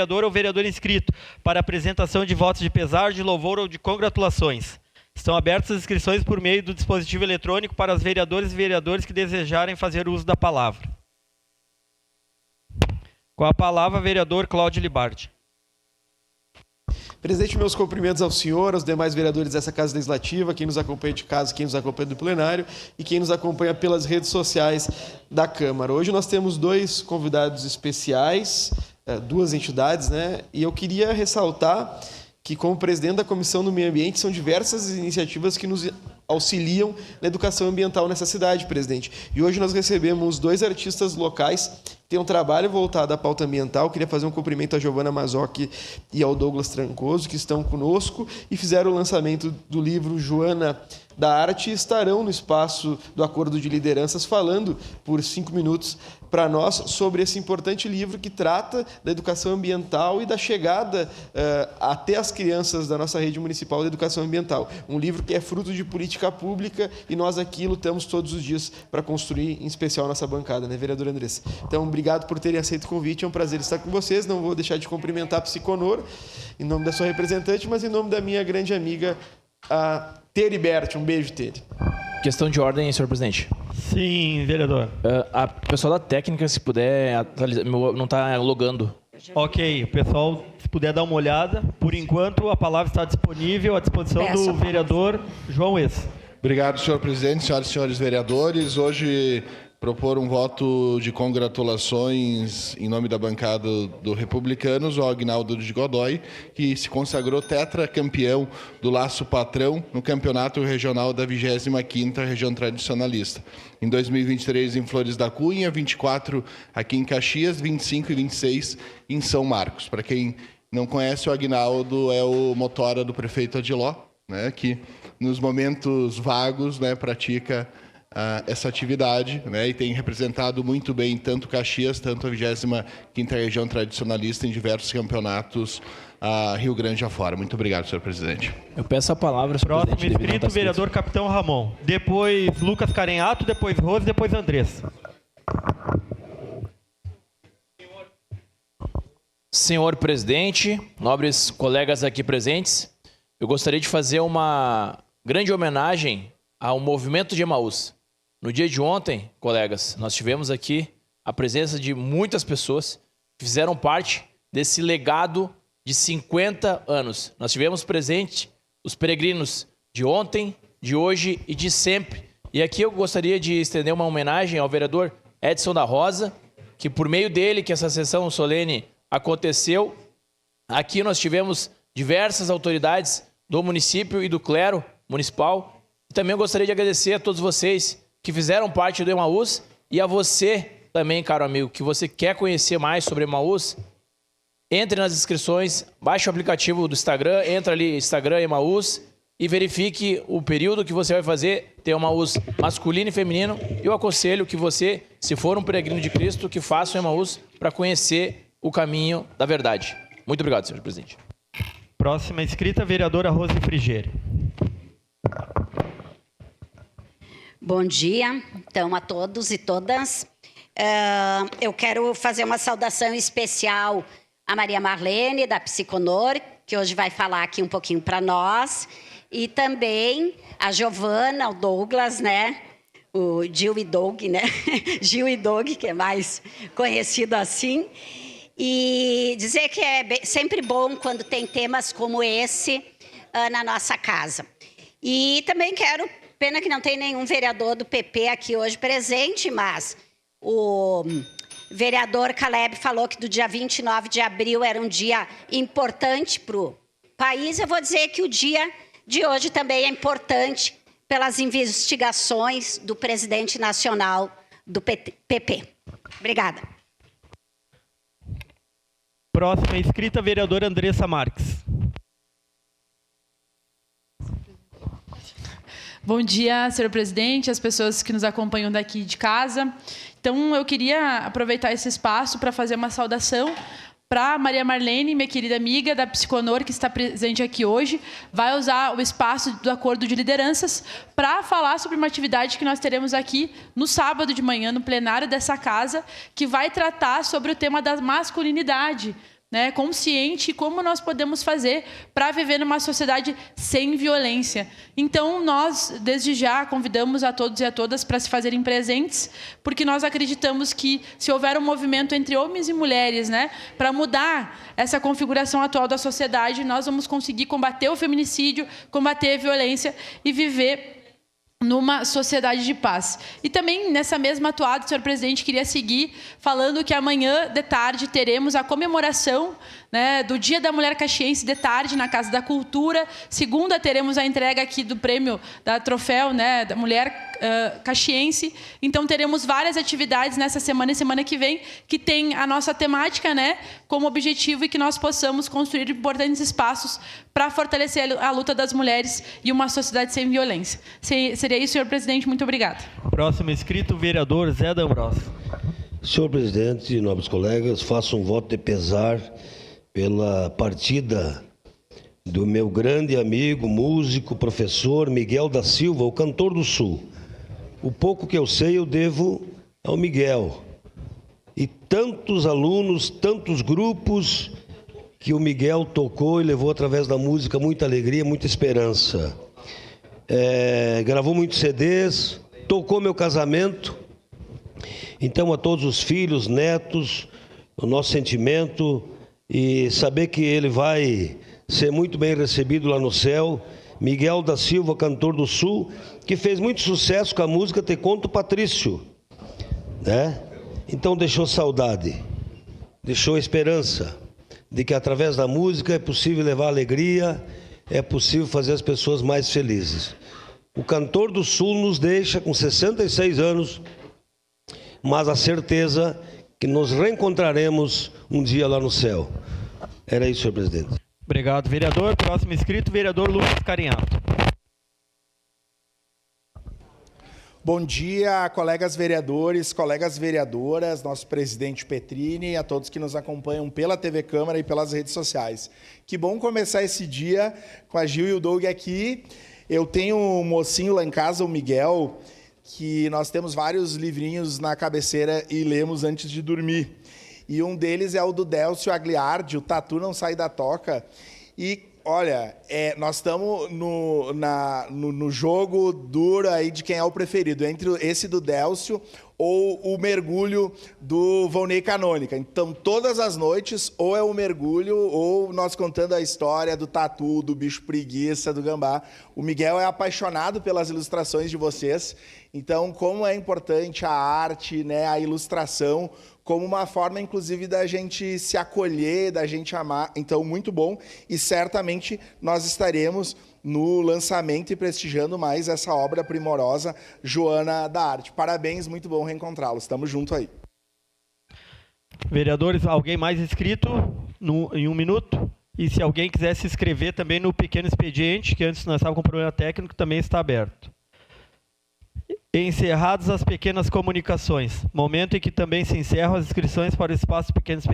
vereador ou vereador inscrito para apresentação de votos de pesar, de louvor ou de congratulações. Estão abertas as inscrições por meio do dispositivo eletrônico para os vereadores e vereadores que desejarem fazer uso da palavra. Com a palavra, vereador Cláudio Libardi. Presidente, meus cumprimentos ao senhor, aos demais vereadores dessa Casa Legislativa, quem nos acompanha de casa, quem nos acompanha do plenário e quem nos acompanha pelas redes sociais da Câmara. Hoje nós temos dois convidados especiais, duas entidades, né? E eu queria ressaltar que, como presidente da Comissão do Meio Ambiente, são diversas iniciativas que nos auxiliam na educação ambiental nessa cidade, presidente. E hoje nós recebemos dois artistas locais que têm um trabalho voltado à pauta ambiental. Queria fazer um cumprimento à Giovana Mazocchi e ao Douglas Trancoso, que estão conosco e fizeram o lançamento do livro Joana da Arte e estarão no espaço do Acordo de Lideranças falando por 5 minutos para nós sobre esse importante livro que trata da educação ambiental e da chegada até as crianças da nossa rede municipal de educação ambiental. Um livro que é fruto de política pública e nós aqui lutamos todos os dias para construir, em especial, a nossa bancada, né, vereadora Andressa? Então, obrigado por terem aceito o convite, é um prazer estar com vocês. Não vou deixar de cumprimentar a Psiconor, em nome da sua representante, mas em nome da minha grande amiga, a Tere Berti. Um beijo, Tere. Questão de ordem, senhor presidente. Sim, vereador. A pessoal da técnica, se puder atualizar, não está logando. Ok, o pessoal, se puder dar uma olhada. Por enquanto, a palavra está disponível à disposição do vereador João Eça. Obrigado, senhor presidente, senhoras e senhores vereadores. Hoje, propor um voto de congratulações em nome da bancada do Republicanos ao Aguinaldo de Godoy, que se consagrou tetracampeão do Laço Patrão no Campeonato Regional da 25ª Região Tradicionalista. Em 2023 em Flores da Cunha, 24 aqui em Caxias, 25 e 26 em São Marcos. Para quem não conhece, o Aguinaldo é o motora do prefeito Adiló, né, que nos momentos vagos, né, pratica essa atividade, né, e tem representado muito bem tanto Caxias, tanto a 25ª Região Tradicionalista em diversos campeonatos Rio Grande afora. Muito obrigado, senhor presidente. Eu peço a palavra, senhor Próximo presidente. inscrito, vereador Capitão Ramon. Depois Lucas Carenhato, depois Rose, depois Andressa. Senhor presidente, nobres colegas aqui presentes, eu gostaria de fazer uma grande homenagem ao movimento de Emaús. No dia de ontem, colegas, nós tivemos aqui a presença de muitas pessoas que fizeram parte desse legado de 50 anos. Nós tivemos presente os peregrinos de ontem, de hoje e de sempre. E aqui eu gostaria de estender uma homenagem ao vereador Edson da Rosa, que por meio dele que essa sessão solene aconteceu. Aqui nós tivemos diversas autoridades do município e do clero municipal. E também eu gostaria de agradecer a todos vocês que fizeram parte do Emaús e a você também, caro amigo, que você quer conhecer mais sobre Emaús, entre nas inscrições, baixe o aplicativo do Instagram, entra ali, Instagram Emaús, e verifique o período que você vai fazer. Tem Emaús masculino e feminino. Eu aconselho que você, se for um peregrino de Cristo, que faça o Emaús para conhecer o caminho da verdade. Muito obrigado, senhor presidente. Próxima inscrita, vereadora Rose Frigerio. Bom dia, então, a todos e todas. Eu quero fazer uma saudação especial à Maria Marlene, da Psiconor, que hoje vai falar aqui um pouquinho para nós, e também a Giovana, o Douglas, né? O Gil e Doug, né? Gil e Doug, que é mais conhecido assim. E dizer que é sempre bom quando tem temas como esse na nossa casa. E também quero... Pena que não tem nenhum vereador do PP aqui hoje presente, mas o vereador Caleb falou que do dia 29 de abril era um dia importante para o país. Eu vou dizer que o dia de hoje também é importante pelas investigações do presidente nacional do PP. Obrigada. Próxima inscrita, vereadora Andressa Marques. Bom dia, senhor presidente, as pessoas que nos acompanham daqui de casa. Então, eu queria aproveitar esse espaço para fazer uma saudação para Maria Marlene, minha querida amiga da Psiconor, que está presente aqui hoje. Vai usar o espaço do Acordo de Lideranças para falar sobre uma atividade que nós teremos aqui no sábado de manhã, no plenário dessa casa, que vai tratar sobre o tema da masculinidade, né, consciente como nós podemos fazer para viver numa sociedade sem violência. Então, nós, desde já, convidamos a todos e a todas para se fazerem presentes, porque nós acreditamos que, se houver um movimento entre homens e mulheres, né, para mudar essa configuração atual da sociedade, nós vamos conseguir combater o feminicídio, combater a violência e viver numa sociedade de paz. E também, nessa mesma toada, senhor presidente, queria seguir falando que amanhã, de tarde, teremos a comemoração, né, do Dia da Mulher Caxiense, de tarde, na Casa da Cultura. Segunda, teremos a entrega aqui do prêmio, da troféu, né, da Mulher Caxiense. Então, teremos várias atividades nessa semana e semana que vem, que tem a nossa temática, né, como objetivo, e que nós possamos construir importantes espaços para fortalecer a luta das mulheres e uma sociedade sem violência. Seria isso, senhor presidente. Muito obrigada. Próximo inscrito, o vereador Zé D'Ambrosio. Senhor presidente e nobres colegas, faço um voto de pesar pela partida do meu grande amigo, músico, professor Miguel da Silva, o cantor do Sul. O pouco que eu sei eu devo ao Miguel. E tantos alunos, tantos grupos que o Miguel tocou e levou através da música muita alegria, muita esperança. Gravou muitos CDs, tocou meu casamento. Então, a todos os filhos, netos, o nosso sentimento, e saber que ele vai ser muito bem recebido lá no céu. Miguel da Silva, cantor do Sul, que fez muito sucesso com a música Te Conto Patrício, né? Então deixou saudade, deixou esperança de que através da música é possível levar alegria, é possível fazer as pessoas mais felizes. O cantor do Sul nos deixa com 66 anos, mas a certeza que nos reencontraremos um dia lá no céu. Era isso, senhor presidente. Obrigado, vereador. Próximo inscrito, vereador Lucas Carinhato. Bom dia, colegas vereadores, colegas vereadoras, nosso presidente Petrini, a todos que nos acompanham pela TV Câmara e pelas redes sociais. Que bom começar esse dia com a Gil e o Doug aqui. Eu tenho um mocinho lá em casa, o Miguel, que nós temos vários livrinhos na cabeceira e lemos antes de dormir. E um deles é o do Délcio Agliardi, O Tatu Não Sai da Toca. E, olha, nós estamos no jogo duro aí de quem é o preferido, entre esse do Délcio ou o mergulho do Volney Canônica. Então, todas as noites, ou é o mergulho, ou nós contando a história do tatu, do bicho preguiça, do gambá. O Miguel é apaixonado pelas ilustrações de vocês. Então, como é importante a arte, né, a ilustração, como uma forma, inclusive, da gente se acolher, da gente amar. Então, muito bom. E, certamente, nós estaremos no lançamento e prestigiando mais essa obra primorosa, Joana da Arte. Parabéns, muito bom reencontrá-los. Estamos juntos aí. Vereadores, alguém mais inscrito em 1 minuto? E se alguém quiser se inscrever também no pequeno expediente, que antes nós estávamos com problema técnico, também está aberto. Encerradas as pequenas comunicações, momento em que também se encerram as inscrições para o espaço pequeno expediente.